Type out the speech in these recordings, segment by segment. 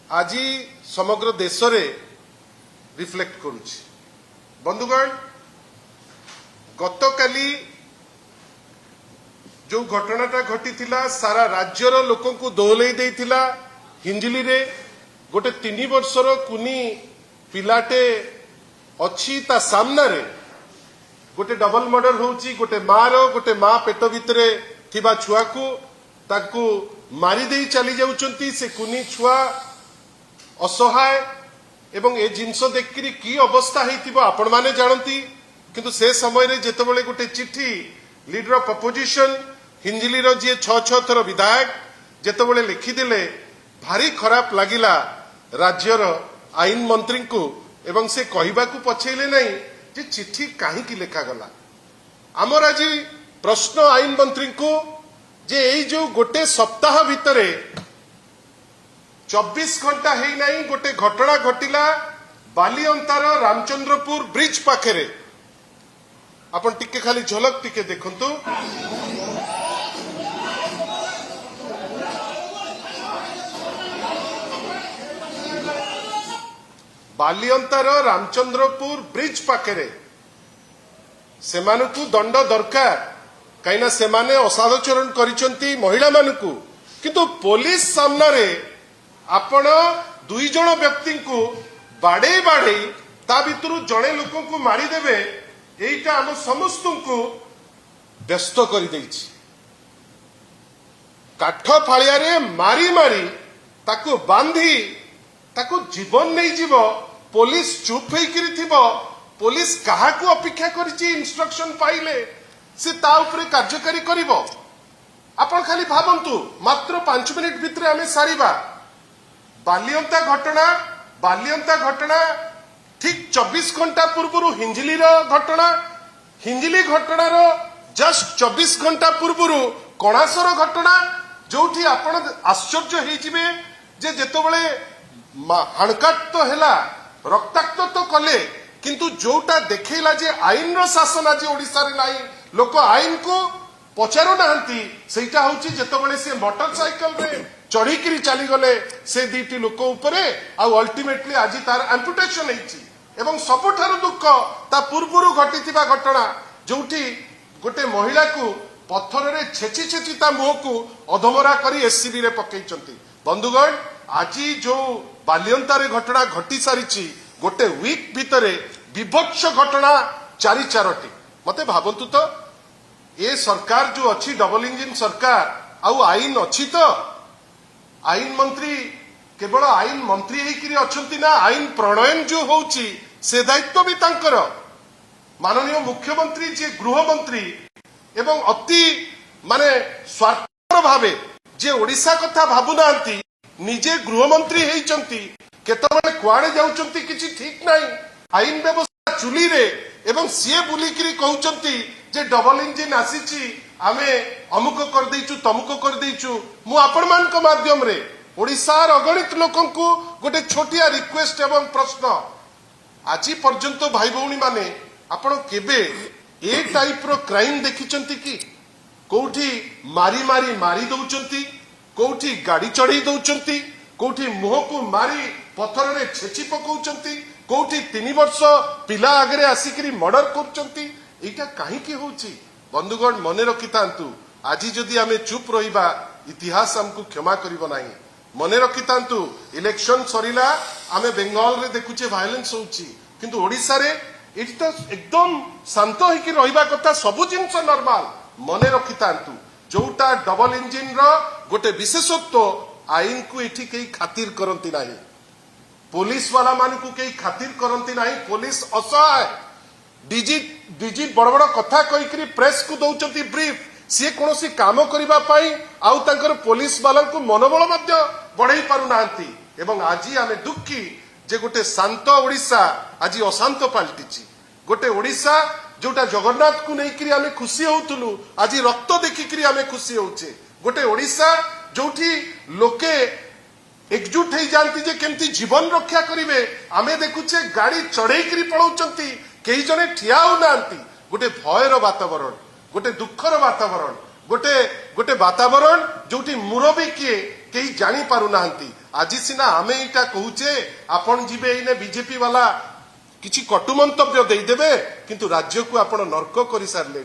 आज समग्र देश रे रिफ्लेक्ट करुछि। बंधुगण, गतकाली जो घटनाटा घटीथिला सारा राज्यर लोकंकु दोहलई देइथिला। हिंजिली रे गोटे 3 वर्षर कुनी पिलाटे अच्छी ता सामना रे गोटे डबल मर्डर होउची। गोटे माँ पेट भितरे थिबा छुआ को ताकू मारी देई चली जाउचंती। से कुनी छुआ असहाय एवं ए जिनस देखिरी की अवस्था हेतिबो आपण माने जानती। किंतु से समय रे जेतेबेले गोटे चिट्ठी लीडर ऑफ अपोजिशन हिंजिली रो जे 6 थर विधायक जेतेबेले लिखिदेले भारी खराब लागिला राज्यर आईन मंत्री को एवं से कहबा को पछेले नहीं जे चिट्ठी काहे की लेखा गला। आमर आज प्रश्न आईन मंत्री को जे एई जो गोटे सप्ताह भितरे 24 घंटा है नहीं गोटे घटना घटिला बालिअंतार रामचंद्रपुर ब्रिज पाखरे। आपण टिके खाली झलक टिके देखंतु। बालिअंतार रामचंद्रपुर ब्रिज पाखरे सेमानकु दंड दरकार कहीं सेमाने असाधाचरण करिसंती महिला मानकु। किंतु पुलिस सामना रे आपण 2 जण व्यक्ति को बाड़े बाड़े ता भितरु जणे लोक को मारिदेवे। एटा आम समस्त को व्यस्त कर देछि। काठ फालिया रे मारी मारी ताकू बांधी ताकू जीवन नहीं जीव। पुलिस चुप होइकिरि थिबो। पुलिस कहा को अपेक्षा करिछि इंस्ट्रक्शन पाइले से ता ऊपर कार्यकारी करिवो। आपण खाली भाबंतु मात्र 5 मिनिट भितरे आमे सारिबा। बालिअंता घटना ठीक 24 घंटा पूर्व हिंजिली घटना। हिंजिली घटनार जस्ट 24 घंटा पूर्व कणासर घटना जोठी आपण आश्चर्य हेजिबे जे जेतोबेले हाणकाट तो हैला रक्ताक्त तो कले किंतु जोटा देखैला जे आईन रो शासन आज ओडिसा रे नाही। लोक आईन को पचारू नाहंती। सेटा होची जेतोबेले से मोटरसाइकल रे चढ़ी चली गले से 2टी लोक उपरे आ अल्टीमेटली आज तार एम्पुटेशन हेछि। एवं सबुठारु दुख ता पूर्वरु घटिथिबा घटना जोठी गोटे महिला को पत्थर रे छेची छेची ता मुह को अधमरा करी एससीबी रे पकैचंती। बंधुगण, आज जो बालिअंता रे घटना घटी सारिछि गोटे वीक भितरे विभत्स घटना 4-4टी। मते भाबंतु तो ए सरकार जो अच्छी डबल इंजिन सरकार आउ आईन अच्छी तो आईन मंत्री केवल आईन मंत्री हेकिरी अछंती ना आईन प्रणयन जो होउची से दायित्व भी तांकर। माननीय मुख्यमंत्री जे गृह मंत्री एवं अति माने स्वार्थपर भावे जे ओडिशा कथा भाबु नांती निजे गृह मंत्री हेइचंती केतबेले कुआडे जाउचंती किछि ठीक नाही। आईन व्यवस्था चुली रे एवं सीए बुलिकिरी कहउचंती जे डबल इंजिन आसीची आमे अमुक कर देइचु तमुक कर देइचु। मु आपण मान को माध्यम रे ओडिसार अगणित लोकंकु गोटे छोटिया रिक्वेस्ट एवं प्रश्न आज पर्यंत भाई भौणी माने आपण केबे ए टाइप रो क्राइम देखिचंती कि कोठी मारी मारी मारी दउचंती, कोठी गाड़ी चढ़ी दउचंती, कोठी मुह को मारी पत्थर रे छेची पकाउचंती, कोठी 3 वर्ष पिला आगरे आसिकरी मर्डर करचंती। एटा काहे की होउची? बंधुगण, मने रखितांतु आज जदि आमे चुप रहिबा इतिहास हमको क्षमा करिवो नाही। मने रखितांतु इलेक्शन सरिला आमे बेंगल रे देखुचे वायलेंस होउची किंतु ओडिसा रे एटी तो एकदम शांत होइकी रहिबा कथा सबु जिंस नॉर्मल। मने रखितांतु जोटा डबल इंजिन रो गोटे विशेषत्व आईन को एठी केही खातिर करंती नाही। पुलिस वाला मान को केही खातिर करंती नाही। पुलिस असहाय डीजी बड़ बड़ कथा कहिकरी प्रेस को दउचंती ब्रीफ। सी कोनोसी काम करिबा पाई आउ तांकर पुलिस वाला को मनोबल मध्य बढ़ाई पारु नांती। एवं आज आमे दुखी जे गोटे शांत ओडिसा आज अशांत पाल्टिची। गोटे ओडिसा जोटा जगन्नाथ को नहीं आमे खुशी होउतलु आज रक्त देखिकरी आमे खुशी होउचे। गोटे ओडिसा जोठी लोके एकजुट हो जाती जे केमती जीवन रक्षा करिवे आमे देखुचे गाड़ी चढ़ेकरी पळौचंती केही जने ठिया हो नांती। गोटे भयर वातावरण, गोटे दुखर वातावरण, गोटे वातावरण जोटी मुरबी किए कई जानी पारु नाहंती आज सिना आमे इटा कहूचे आपण जीवे इने बीजेपी वाला किछि कटु मंतव्य देदेवे किंतु राज्य को आपण नर्क कर सारे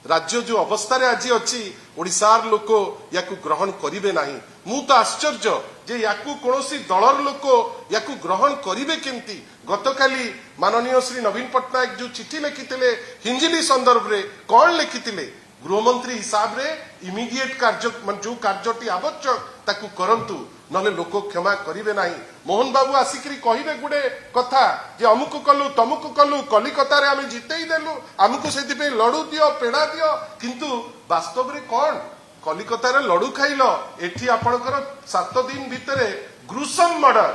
राज्य जो अवस्था रे आज अच्छी ओडिशार लोक याकू ग्रहण करिवे नाही मु तो आश्चर्य जे याकू कोनोसी दलर लोक याकू ग्रहण करिवे केमती गतकाली माननीय श्री नवीन पट्टनायक जो चिठी लिखिथिले हिंजिली संदर्भ रे कौन लिखिथिले गृहमंत्री हिसाब रे इमिडिएट कार्य जो कार्यटी आवश्यक ताकू करंतु नले लोक क्षमा करिवे नाही मोहन बाबू आसिकरी कहिबे गुडे कथा जे अमुक कलु तमुक कलु कलिकता रे आमे जितेई देलु हमको सेति पे लडू दियो पेड़ा दियो किंतु वास्तव रे कोन कलिकता रे लडू खाइलो एठी आपनकर 7 दिन भितरे ग्रुसम मर्डर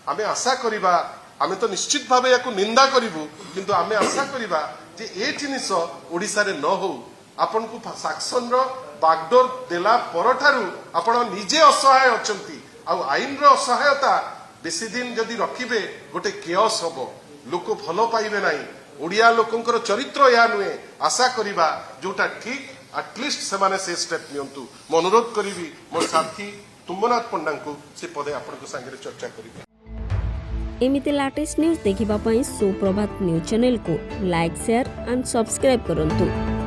आमे आशा करिबा आमे तो निश्चित भाबे याकू निंदा करिवु किंतु आमे आशा करिबा जे ए जिनिस ओडिसा रे न हो आपन को शासन रो बागडोर देला परठारु आपण निजे असहाय अछंती आ आईन रो असहायता बेसी दिन जदि रखिबे गोटे केयस हबो लोक भलो पाइबे नाही ओडिया लोकंकर चरित्र या नुए आशा करिबा जोटा ठीक एटलिस्ट सेमाने से स्टेप नियंतु म अनुरोध करिवि मोर साथी तुंबनाथ पंडा को से पदे आपण को संगे चर्चा करिबे एमिति लेटेस्ट न्यूज देखिबा पई सुप्रभात न्यूज चैनल को लाइक शेयर एंड सब्सक्राइब करंतु।